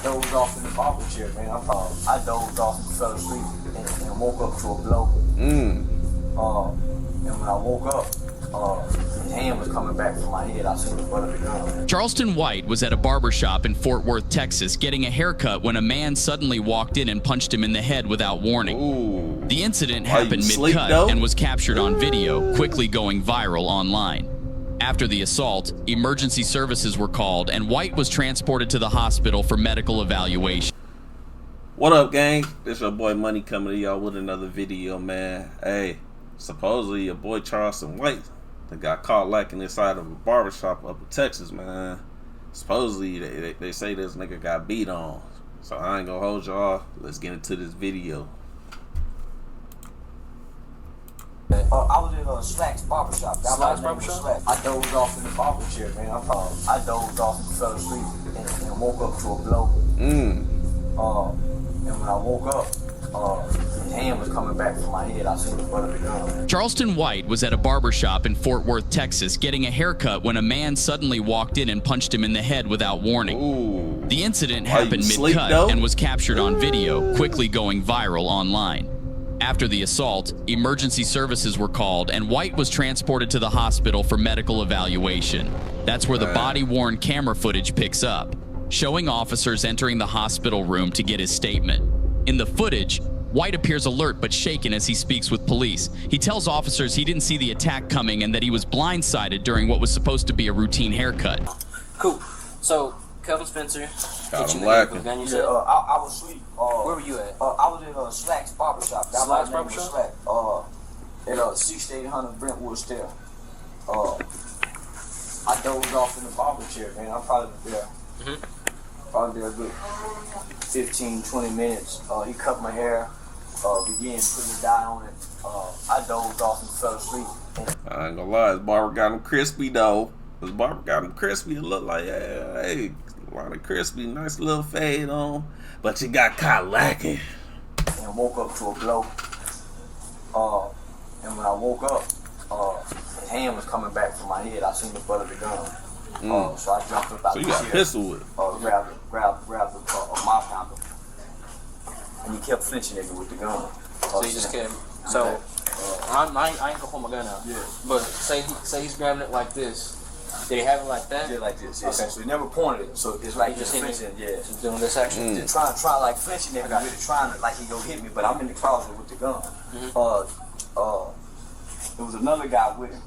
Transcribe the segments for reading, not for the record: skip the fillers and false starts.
dozed off in the barber chair, man. I dozed off and fell asleep and woke up to a blow. And when I woke up, his hand was coming back from my head. I seen the butt of the gun. Charleston White was at a barbershop in Fort Worth, Texas, getting a haircut when a man suddenly walked in and punched him in the head without warning. Ooh. The incident happened mid-cut and was captured on video, quickly going viral online. After the assault, emergency services were called and White was transported to the hospital for medical evaluation. What up, gang? This your boy Money coming to y'all with another video, man. Hey, supposedly your boy Charleston White that got caught lacking inside of a barbershop up in Texas, man. Supposedly they say this nigga got beat on. So I ain't gonna hold y'all. Let's get into this video. I was in Slack's barbershop. Slack's barbershop? I dozed off in the barber chair, man. I dozed off and fell asleep and woke up to a blow. And when I woke up, his hand was coming back from my head. I seen the butt of the gun. Charleston White was at a barbershop in Fort Worth, Texas, getting a haircut when a man suddenly walked in and punched him in the head without warning. Ooh. The incident happened mid-cut and was captured on video, quickly going viral online. After the assault, emergency services were called and White was transported to the hospital for medical evaluation. That's where the body-worn camera footage picks up, showing officers entering the hospital room to get his statement. In the footage, White appears alert but shaken as he speaks with police. He tells officers he didn't see the attack coming and that he was blindsided during what was supposed to be a routine haircut. Cool. So, Kelvin Spencer, Got him lacking. I was asleep. Where were you at? I was in Slack's barbershop. Slack's barbershop? Slack. At 6800 Brentwood Stair. I dozed off in the barber chair, man. I'm probably there. Probably there a good 15, 20 minutes. He cut my hair, began putting the dye on it. I dozed off and fell asleep. I ain't gonna lie, his barber got him crispy though. His barber got him crispy. It looked like, hey, a lot of crispy, nice little fade on. But you got caught lacking. And woke up to a blow. And when I woke up, his hand was coming back from my head. I seen the butt of the gun. So I jumped up out So the you got chair. pistol with it. Grabbed a mop handle. And he kept flinching at me with the gun. So you just kept. So I ain't gonna pull my gun out. Yeah. But say he's grabbing it like this. Did he have it like that? Yeah, like this. Yeah. Okay. So he never pointed it. So it's like He just he's hit flinching. me? Yeah. Just doing this action. Just trying like flinching at me, really trying to like he go hit me, but I'm in the closet with the gun. There was another guy with him.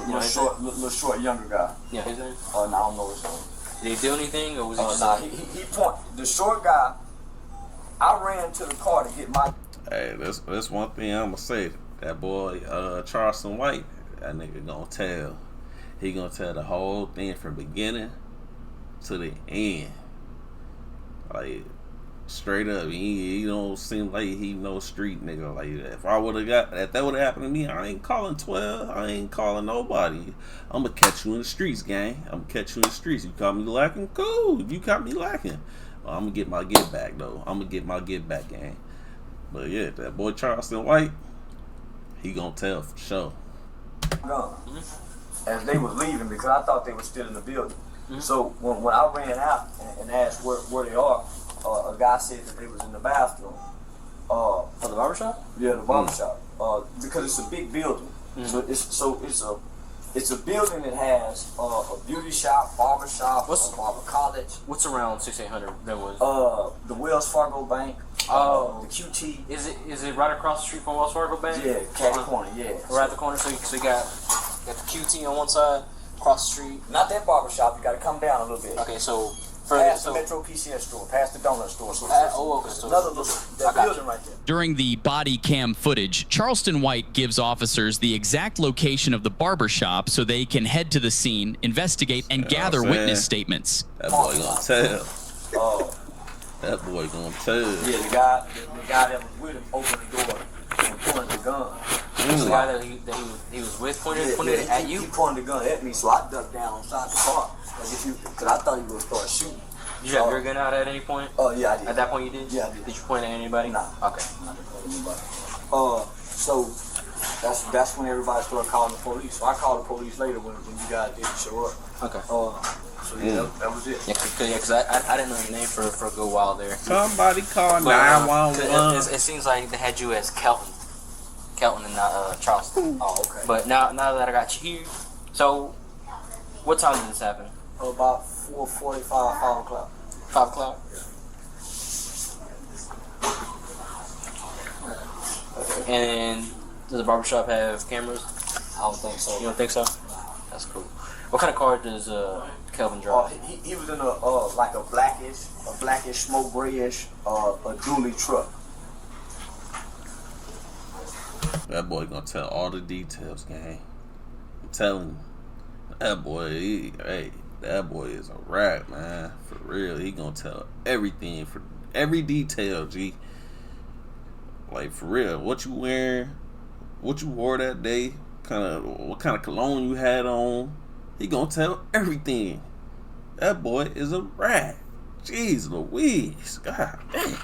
Little short, younger guy. Yeah, his name? No, I don't know his name. Did he do anything, or was he just... Nah, he pointed. The short guy, I ran to the car to get my... Hey, that's one thing I'm gonna say. That boy, Charleston White, that nigga gonna tell. He gonna tell the whole thing from beginning to the end. Like, straight up. He don't seem like he no street nigga. Like, if that would've happened to me, I ain't calling 12. I ain't calling nobody. I'm gonna catch you in the streets, gang. I'm gonna catch you in the streets. You caught me lacking? Cool. If you caught me lacking, well, I'm gonna get my get back, though. I'm gonna get my get back, gang. But yeah, that boy Charleston White, he gonna tell for sure. Gun. As they was leaving, because I thought they were still in the building. So when I ran out and asked where they are, a guy said that they was in the bathroom. For the barbershop? Yeah, the barbershop. Because it's a big building. It's a building that has a beauty shop, barbershop, a barber college. What's around 6800 Brentwood? The Wells Fargo Bank. Oh. The QT. Is it right across the street from Wells Fargo Bank? Yeah, cat corner. Yeah. Right at the corner. So you got the QT on one side, across the street. Not that barbershop. You got to come down a little bit. Okay, so past the Metro PCS store, past the donut store. So another little building right there. During the body cam footage, Charleston White gives officers the exact location of the barbershop so they can head to the scene, investigate, and gather witness statements. That boy gonna tell. That boy gonna tell. Yeah, the guy that was with him opened the door and pointed the gun. The guy that he was with pointed it at you? He pointed the gun at me, so I ducked down inside the car. Because I thought he was going to start shooting. Did you have your gun out at any point? Yeah, I did. At that point you did? Yeah, I did. Did you point at anybody? Nah. Okay. So that's when everybody started calling the police. So I called the police later when you guys didn't show up. Okay. So yeah, that was it. Yeah, because I didn't know your name for a good while there. Somebody call 911. It seems like they had you as Kelton and not Charleston. Oh, okay. But now that I got you here, so what time did this happen? About 4:45, 5 o'clock. 5 o'clock. And does the barbershop have cameras? I don't think so. You don't think so? That's cool. What kind of car does Kelvin drive? He was in like a blackish, smoke grayish, a dually truck. That boy gonna tell all the details, gang. I'm telling you, that boy, that boy is a rat, man. For real, he gonna tell everything, for every detail, G. Like, for real, what you wearing, what you wore that day, what kind of cologne you had on. He gonna tell everything. That boy is a rat. Jeez Louise, God damn.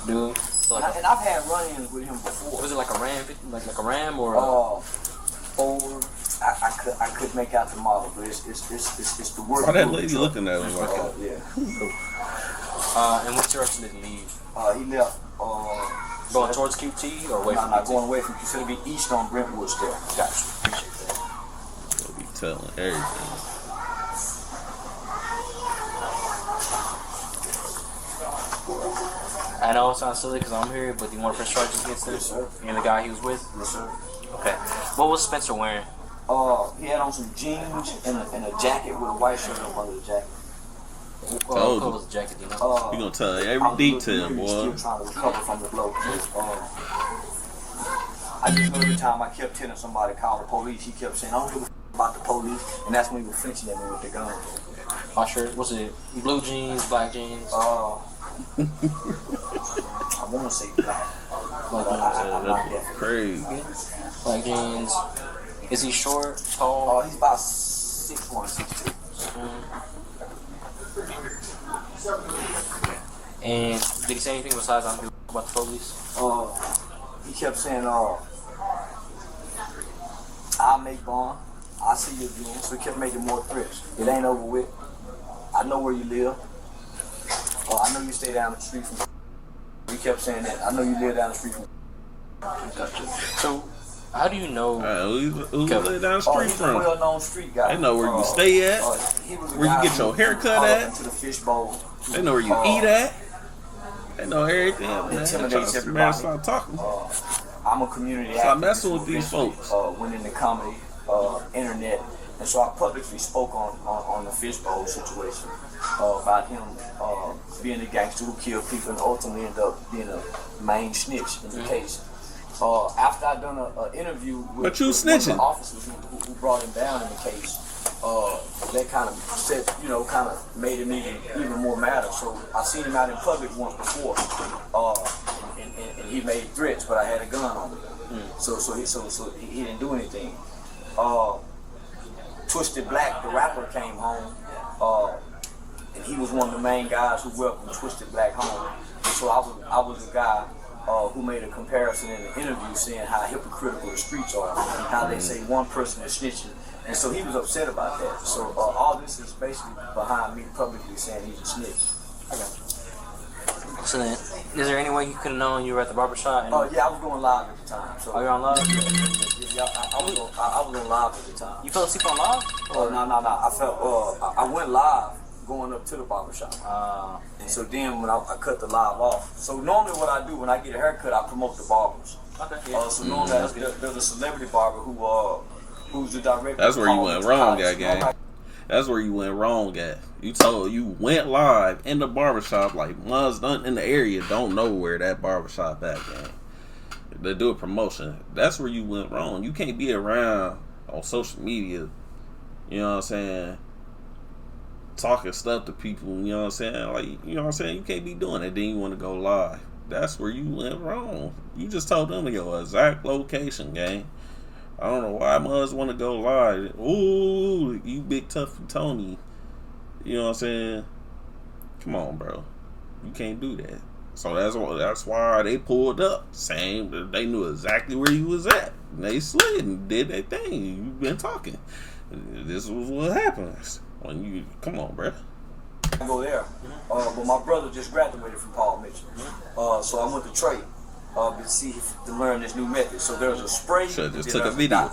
Dude. And I've had run-ins with him before. Was it like a Ram, like a Ram or? Ford. I could make out the model, but it's the word. Oh, that lady looking at him like that. Yeah. And what direction did he leave? He left. Going towards QT or away from QT? Not going away from QT. It'll be east on Brentwood still. Gotcha. Appreciate that. He'll be telling everything. I know it sounds silly because I'm here, but do you want to press charges against him? Yes, sir. And the guy he was with? Yes, sir. Okay. What was Spencer wearing? He had on some jeans and a jacket with a white shirt up under the jacket. Told What you. was the jacket, you know? You gonna tell every detail, boy. Still trying to recover from the blow. I just know every time I kept telling somebody to call the police, he kept saying, I don't give a f about the police, and that's when he was flinching at me with the gun. My shirt, was it blue jeans, black jeans? I want to say black. I'm not definitely. Crazy. Black jeans. Is he short, tall? He's about 6'1", 6'2". And did he say anything besides I don't give a about the police? He kept saying, I'll make bond. I'll see you again. So he kept making more threats. It ain't over with. I know where you live. I know you stay down the street from. He kept saying that. I know you live down the street from. So, how do you know? Who live down the street He's from? a well-known street guy. They know where you stay at, where you get your haircut at. To the fishbowl. They know where you eat at. They know everything. Man, Intimidates everybody. Stop talking. I'm a community activist. Stop messing with these folks. Went into comedy, internet, and so I publicly spoke on the fishbowl situation about him being a gangster who killed people and ultimately ended up being a main snitch in the case. After I'd done an interview with one of the officers who brought him down in the case, that kind of said, kind of made him even more madder. So I seen him out in public once before, and he made threats, but I had a gun on him. So he didn't do anything. Twisted Black, the rapper, came home, and he was one of the main guys who welcomed Twisted Black home. And so I was the guy who made a comparison in the interview saying how hypocritical the streets are and how they say one person is snitching. And so he was upset about that. So all this is basically behind me publicly saying he's a snitch. I got you. So then, is there any way you could have known you were at the barbershop? Yeah, I was going live at the time. So, you on live? Yeah, I was on live at the time. You fell asleep on live? No. I went live going up to the barbershop. And so then when I cut the live off. So normally what I do when I get a haircut, I promote the barbers. Okay. Yeah. So normally there's a celebrity barber who's the director. That's where you went wrong at, gang. That's where you went wrong at. You went live in the barbershop like ones done in the area don't know where that barbershop at, gang. They do a promotion. That's where you went wrong. You can't be around on social media, you know what I'm saying, talking stuff to people, you know what I'm saying? Like, you know what I'm saying? You can't be doing it. Then you want to go live. That's where you went wrong. You just told them your exact location, gang. I don't know why Muzz want to go live. Ooh, you big tough Tony. You know what I'm saying? Come on, bro. You can't do that. So that's why they pulled up, saying that they knew exactly where he was at. And they slid and did their thing. You've been talking. This was what happens when you come on, bro. I go there, but my brother just graduated from Paul Mitchell, so I went to Trey to learn this new method. So there's a spray. Should just took a video.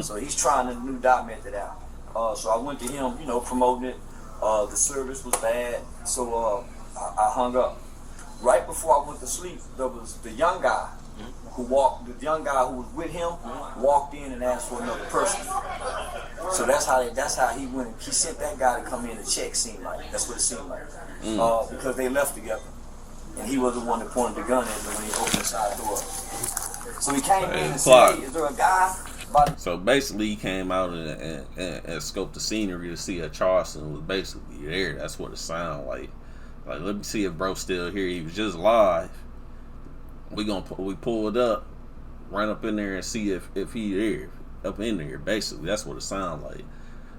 So he's trying the new dot method out. So I went to him, promoting it. The service was bad, so I hung up. Right before I went to sleep, there was the young guy who was with him walked in and asked for another person. So that's how he went. He sent that guy to come in and check. Seemed like that's what it seemed like, because they left together, and he was the one that pointed the gun at me when he opened the side door. So he came in and said, "Hey, is there a guy?" So basically, he came out and scoped the scenery to see if Charleston was basically there. That's what it sounded like. Like, let me see if bro's still here. He was just live. We pulled up, ran up in there and see if he there, up in there. Basically, that's what it sounded like.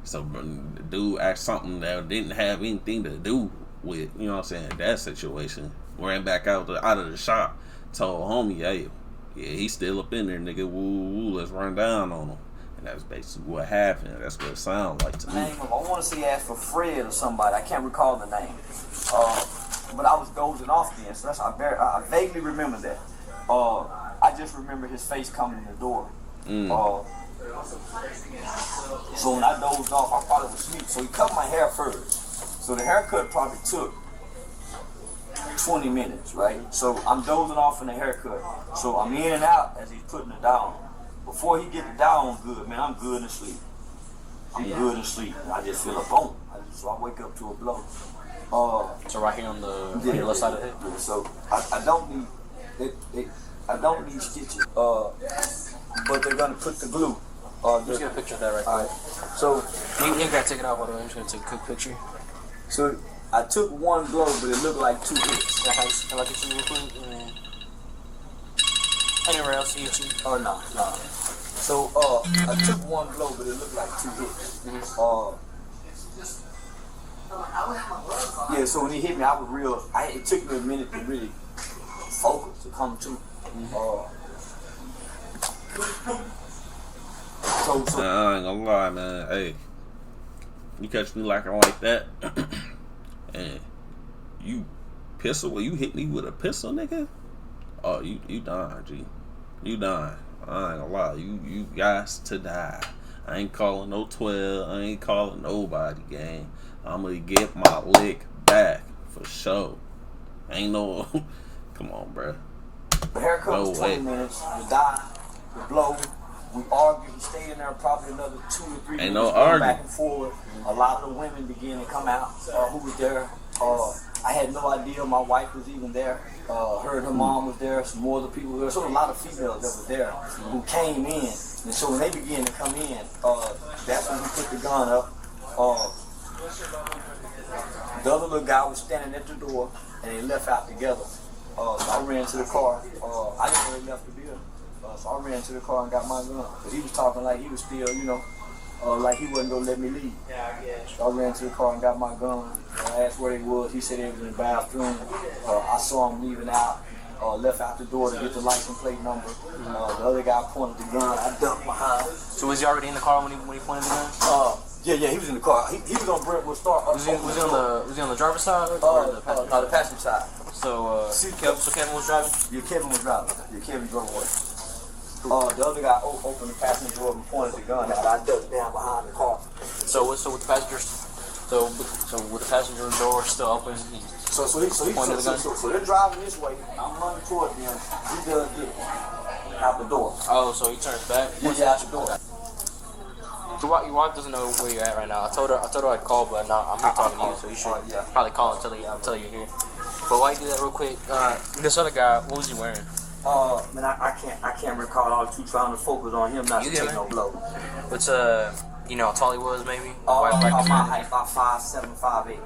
So the dude asked something that didn't have anything to do with, you know what I'm saying, that situation. Ran back out of the shop, told homie, hey, yeah, he's still up in there, nigga. Woo, let's run down on him. And that's basically what happened. That's what it sounded like to me. I want to say he asked for Fred or somebody. I can't recall the name. But I was dozing off then, so I vaguely remember that. I just remember his face coming in the door. So when I dozed off, I thought it was sleep. So he cut my hair first. So the haircut probably took 20 minutes, right? So I'm dozing off in the haircut. So I'm in and out as he's putting it down. Before he get it down good, man, I'm good and sleep. Good and sleep. I just feel a boom. So I wake up to a blow. So right here on the left side of the head. So I don't need stitches. But they're gonna put the glue. Just get a picture of that right there. Right. So you ain't gotta take it out, by the way. I'm just gonna take a quick picture. So I took one blow, but it looked like 2 hits. Can I get you real quick? And then anywhere else you hit you? Oh no. So I took one blow, but it looked like 2 hits. Yeah. So when he hit me, I was real. It took me a minute to really focus to come to. So I ain't gonna lie, man. Hey, you catch me like that, and you hit me with a pistol, nigga. Oh, you dying, G. You dying. I ain't gonna lie. You guys to die. I ain't calling no 12. I ain't calling nobody, gang. I'm gonna get my lick back for sure. Ain't no. Come on, bruh. The haircut was 20 minutes. The dye, the blow. We argued. He stayed in there probably another 2 or 3 minutes. Ain't no arguing. Back and forth. A lot of the women began to come out. Who was there? I had no idea my wife was even there. Heard her mom was there. Some more other people were there. So a lot of females that were there who came in. And so when they began to come in, that's when we put the gun up. The other little guy was standing at the door, and they left out together. So I ran to the car. I didn't know they left the building. So I ran to the car and got my gun. Because he was talking like he was still, like he wasn't going to let me leave. So I ran to the car and got my gun. I asked where they was. He said they was in the bathroom. I saw him leaving out. Left out the door to get the license plate number. The other guy pointed the gun. I ducked behind. So was he already in the car when he pointed the gun? Yeah, he was in the car. He was on Brentwood Star. Was he on the driver's side or the passenger? No, the passenger side. So Kevin was driving? Yeah, Kevin was driving. Yeah, Kevin drove away. The other guy opened the passenger door and pointed the gun out. I ducked down behind the car. So with the passengers, so with the passenger door still open, so they're driving this way. I'm running towards them. He does get out the door. Oh, so he turns back. Yeah, out the door. Your wife doesn't know where you're at right now. I told her I'd call, but now I'm here talking to you, so you should probably call and tell you're here. But while you do that real quick, this other guy, what was he wearing? Man, I can't recall. I was too trying to focus on him not to take no blow. What's how tall he was maybe? My height about 5'7", 5'8".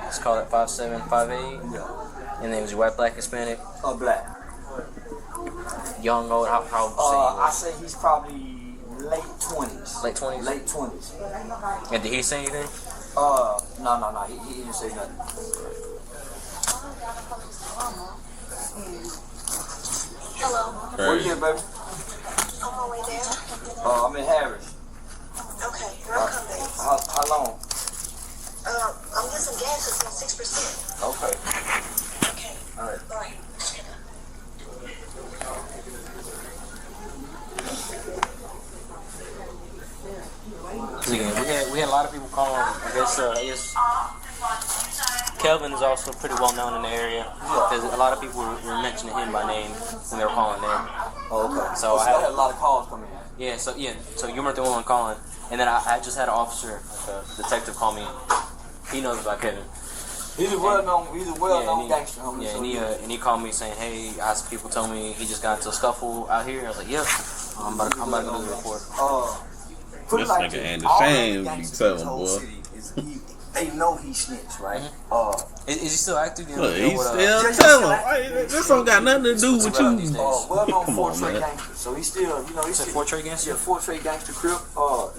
Let's call it 5'7", 5'8". Yeah. And then was he white, black, Hispanic? Black. Young, old, how I say he's probably late 20s. Late 20s? Late 20s. And did he say anything? No. He didn't say nothing. Hello. Where you at, baby? On my way there. I'm in Harris. Okay, here I come, babe. How long? I'm getting some gas. It's on 6%. Okay. Okay. All right. All right. Yeah, we had a lot of people calling. I guess Kelvin is also pretty well known in the area because a lot of people were mentioning him by name when they were calling there. Oh, okay. So I had a lot of calls coming in. Yeah, so you weren't the only one calling, and then I just had an officer, like a detective, call me. He knows about Kevin. He's a well-known gangster, homie. Yeah, and he called me saying, "Hey, people told me he just got into a scuffle out here." I was like, "Yep, I'm about to go do the report." This nigga Andy Shane be telling, boy. They know he snitched, right? Is he still active? Look, he still telling. This don't got nothing to do with you. Well-known Come on, Fort Trey man. gangster, so he's still, he's still Fort Trey gangster. Yeah, Fort Trey gangster crib.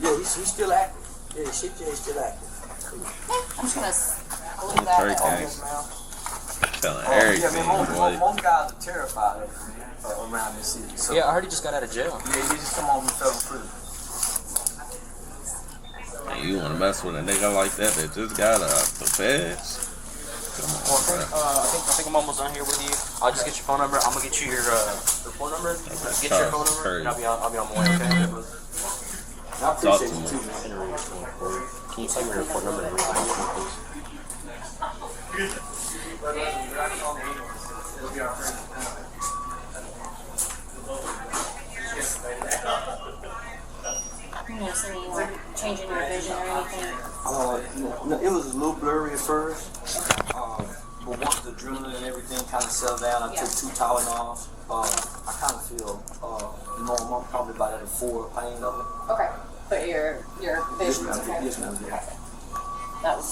Yeah, he's still active. Yeah, shit, yeah, he's still active. I'm just gonna leave Trey that. gangster. Telling Yeah, everything, man, boy. most guys are terrified of him, man, around this city. So, Yeah, I heard he just got out of jail. yeah, he just come home and fell prison. And you wanna mess with a nigga like that just got out the feds? Come Well, on, bro. I think I'm almost done here with you. I'll just get your phone number. I'm gonna get you your phone number. Get your phone number, and I'll be on my way. Okay. I appreciate you too, man. Can you tell me your phone number and read it, please? You know, so you like changing your vision or anything? No, it was a little blurry at first. But once the adrenaline and everything kind of settled down, I took 2 Tylenols. I kind of feel normal. I'm probably about at a 4 pain level. Okay. But your Yes, vision's ma'am. okay? Yes, ma'am. Yeah. That was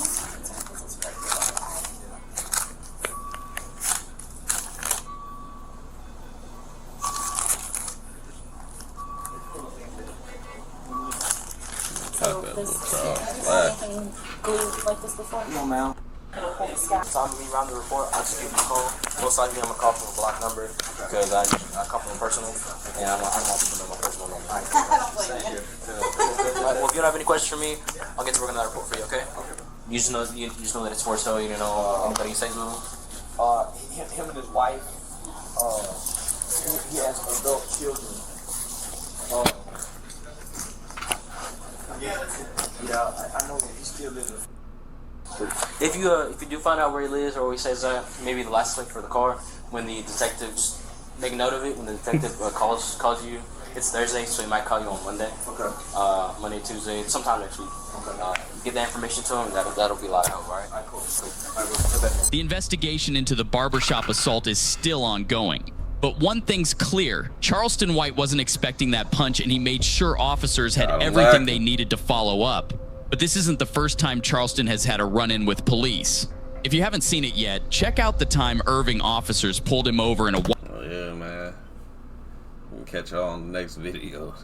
Pop that little Charles Black. anything glued like this before? No, ma'am. Time to meet around the report, I'll just give you a call. Most likely I'm gonna call from a block number because I call from a personal, and I'm not people know my personal number. Thank you. Well, if you don't have any questions for me, I'll get to work on that report for you. Okay? You just know that it's for so you know anybody you say no. Him and his wife. He has adult children. Yeah, I know that he still lives. If you do find out where he lives or he says that, maybe the license plate for the car, when the detective, just make a note of it. When the detective calls you, it's Thursday, so he might call you on Monday. Okay. Monday, Tuesday, sometime next week. Get that information to him. That'll be a lot of help, all right? All right, cool. All right, The investigation into the barbershop assault is still ongoing. But one thing's clear, Charleston White wasn't expecting that punch, and he made sure officers had everything they needed to follow up. But this isn't the first time Charleston has had a run-in with police. If you haven't seen it yet, check out the time Irving officers pulled him over in a... Oh yeah, man. We'll catch y'all on the next video.